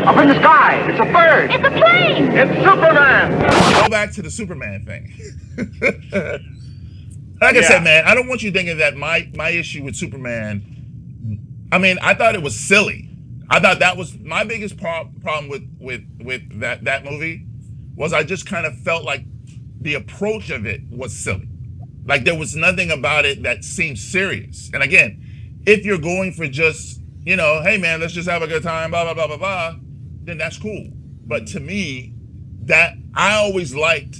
Up in the sky. It's a bird. It's a plane. It's Superman. Go back to the Superman thing. Like I said, man, I don't want you thinking that my issue with Superman, I mean, I thought it was silly. I thought that was my biggest problem with that movie was I just kind of felt like the approach of it was silly. Like there was nothing about it that seemed serious. And again, if you're going for just, you know, hey man, let's just have a good time, blah, blah, blah, blah, blah, then that's cool. But to me, that I always liked,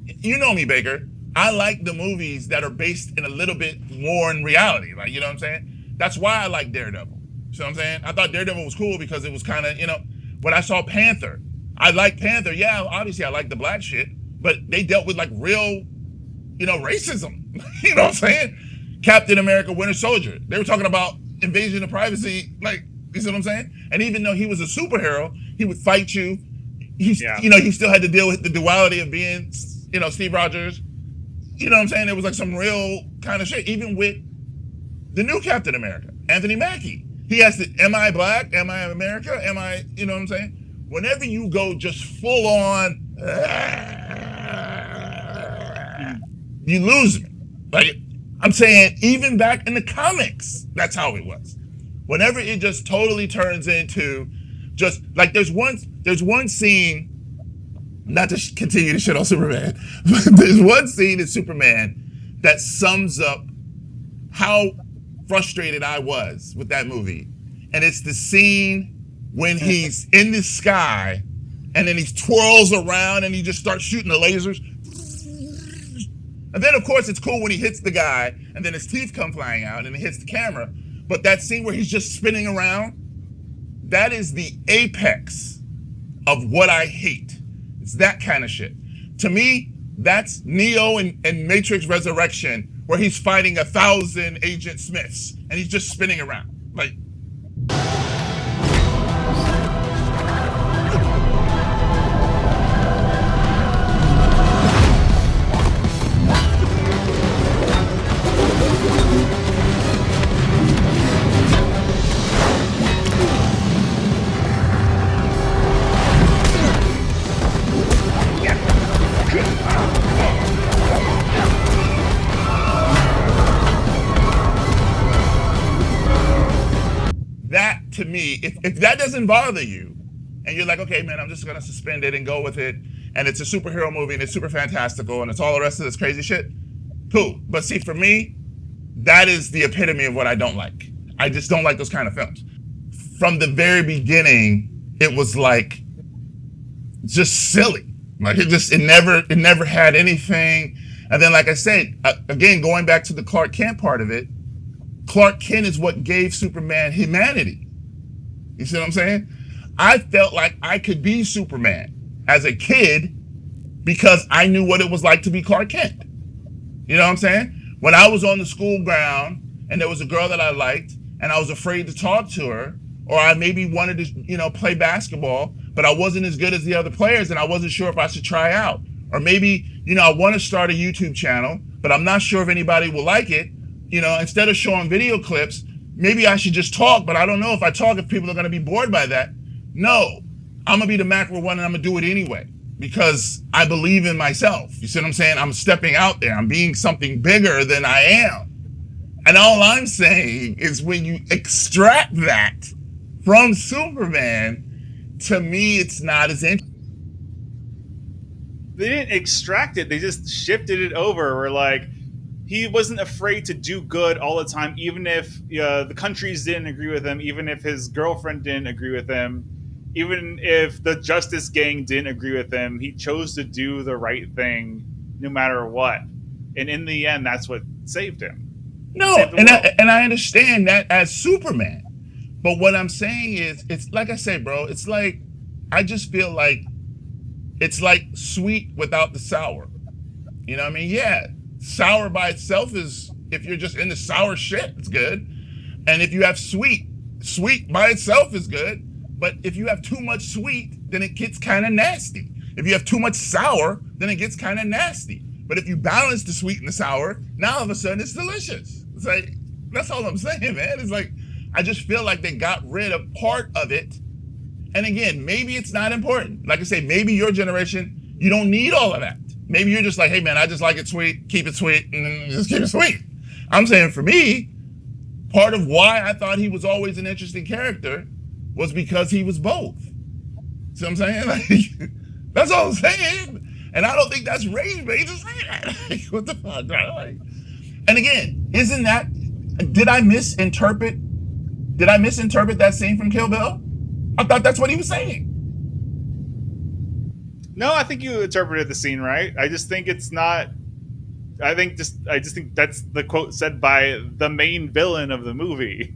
you know me, Baker, I like the movies that are based in a little bit more in reality. Like, you know what I'm saying? That's why I like Daredevil. You know what I'm saying? I thought Daredevil was cool because it was kind of, you know, when I saw Panther, I liked Panther. Yeah, obviously I like the black shit, but they dealt with like real, you know, racism. You know what I'm saying? Captain America, Winter Soldier. They were talking about invasion of privacy. Like, you see what I'm saying? And even though he was a superhero, he would fight you. You know, he still had to deal with the duality of being, you know, Steve Rogers. You know what I'm saying? It was like some real kind of shit. Even with the new Captain America, Anthony Mackie. He has to, am I black? Am I America? Am I, you know what I'm saying? Whenever you go just full on, you lose me. Like, I'm saying, even back in the comics, that's how it was. Whenever it just totally turns into just, like there's one scene, not to continue to shit on Superman, but there's one scene in Superman that sums up how frustrated I was with that movie. And it's the scene when he's in the sky and then he twirls around and he just starts shooting the lasers. And then of course it's cool when he hits the guy and then his teeth come flying out and he hits the camera. But that scene where he's just spinning around, that is the apex of what I hate. It's that kind of shit. To me, that's Neo in Matrix Resurrection, where he's fighting 1,000 Agent Smiths and he's just spinning around. Like, to me, if that doesn't bother you, and you're like, okay, man, I'm just gonna suspend it and go with it, and it's a superhero movie and it's super fantastical and it's all the rest of this crazy shit, cool. But see, for me, that is the epitome of what I don't like. I just don't like those kind of films. From the very beginning, it was like just silly. Like it never had anything. And then, like I said, again, going back to the Clark Kent part of it, Clark Kent is what gave Superman humanity. You see what I'm saying? I felt like I could be Superman as a kid because I knew what it was like to be Clark Kent. You know what I'm saying? When I was on the school ground and there was a girl that I liked and I was afraid to talk to her, or I maybe wanted to, you know, play basketball, but I wasn't as good as the other players and I wasn't sure if I should try out. Or maybe, you know, I want to start a YouTube channel, but I'm not sure if anybody will like it. You know, instead of showing video clips, maybe I should just talk, but I don't know if I talk if people are going to be bored by that. No, I'm going to be the macro one and I'm going to do it anyway because I believe in myself. You see what I'm saying? I'm stepping out there. I'm being something bigger than I am. And all I'm saying is when you extract that from Superman, to me, it's not as interesting. They didn't extract it. They just shifted it over. We're like, he wasn't afraid to do good all the time, even if the countries didn't agree with him, even if his girlfriend didn't agree with him, even if the Justice Gang didn't agree with him. He chose to do the right thing no matter what. And in the end, that's what saved him. No, and I understand that as Superman. But what I'm saying is, it's like I said, bro, it's like, I just feel like it's like sweet without the sour. You know what I mean? Yeah. Sour by itself is, if you're just into sour shit, it's good. And if you have sweet by itself is good. But if you have too much sweet, then it gets kind of nasty. If you have too much sour, then it gets kind of nasty. But if you balance the sweet and the sour, now all of a sudden it's delicious. It's like, that's all I'm saying, man. It's like, I just feel like they got rid of part of it And again, maybe it's not important. Like I say, maybe your generation, you don't need all of that. Maybe you're just like, hey man, I just like it sweet, keep it sweet, and just keep it sweet. I'm saying for me, part of why I thought he was always an interesting character was because he was both. See what I'm saying? Like, that's all I'm saying. And I don't think that's rage bait to say that. Like, what the fuck, bro? Like, and again, isn't that, did I misinterpret that scene from Kill Bill? I thought that's what he was saying. No, I think you interpreted the scene right. I just think it's not. I just think that's the quote said by the main villain of the movie.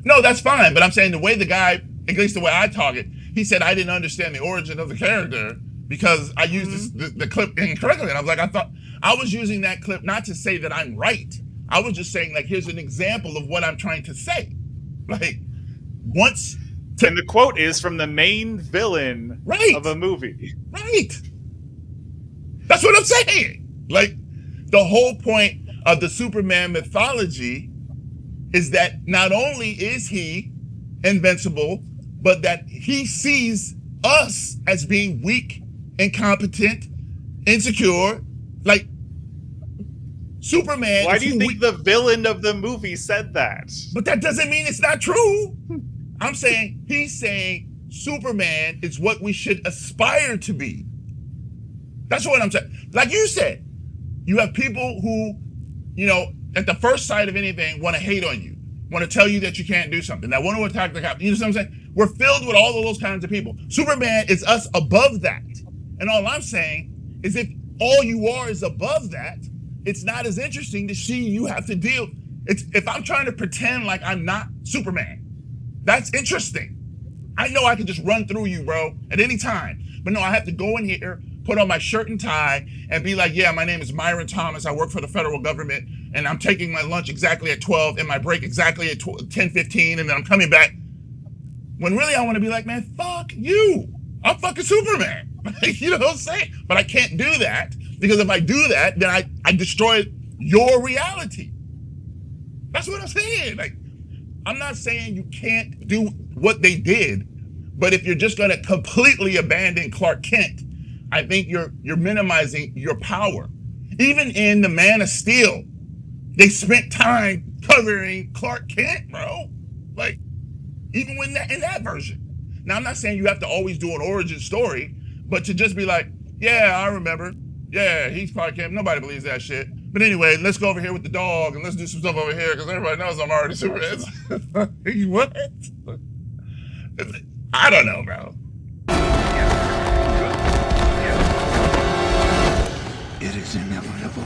No, that's fine. But I'm saying the way the guy, at least the way I talk it, he said I didn't understand the origin of the character because I used the clip incorrectly. And I was like, I thought I was using that clip not to say that I'm right. I was just saying, like, here's an example of what I'm trying to say. Like, and the quote is from the main villain of a movie. Right. That's what I'm saying. Like, the whole point of the Superman mythology is that not only is he invincible, but that he sees us as being weak, incompetent, insecure. Like, Superman. Why do you think the villain of the movie said that? But that doesn't mean it's not true. I'm saying, he's saying Superman is what we should aspire to be. That's what I'm saying. Like you said, you have people who, you know, at the first sight of anything want to hate on you, want to tell you that you can't do something, that want to attack the cop. You know what I'm saying? We're filled with all of those kinds of people. Superman is us above that. And all I'm saying is if all you are is above that, it's not as interesting to see you have to deal. If I'm trying to pretend like I'm not Superman, that's interesting. I know I can just run through you, bro, at any time. But no, I have to go in here, put on my shirt and tie, and be like, yeah, my name is Myron Thomas. I work for the federal government, and I'm taking my lunch exactly at 12 and my break exactly at 10:15, and then I'm coming back. When really I want to be like, man, fuck you. I'm fucking Superman. You know what I'm saying? But I can't do that, because if I do that, then I destroy your reality. That's what I'm saying. Like, I'm not saying you can't do what they did, but if you're just going to completely abandon Clark Kent, I think you're minimizing your power. Even in The Man of Steel, they spent time covering Clark Kent, bro. Like, even when in that version. Now, I'm not saying you have to always do an origin story, but to just be like, yeah, I remember. Yeah, he's Clark Kent. Nobody believes that shit. But anyway, let's go over here with the dog and let's do some stuff over here because everybody knows I'm already Superman. What? I don't know, bro. It is inevitable.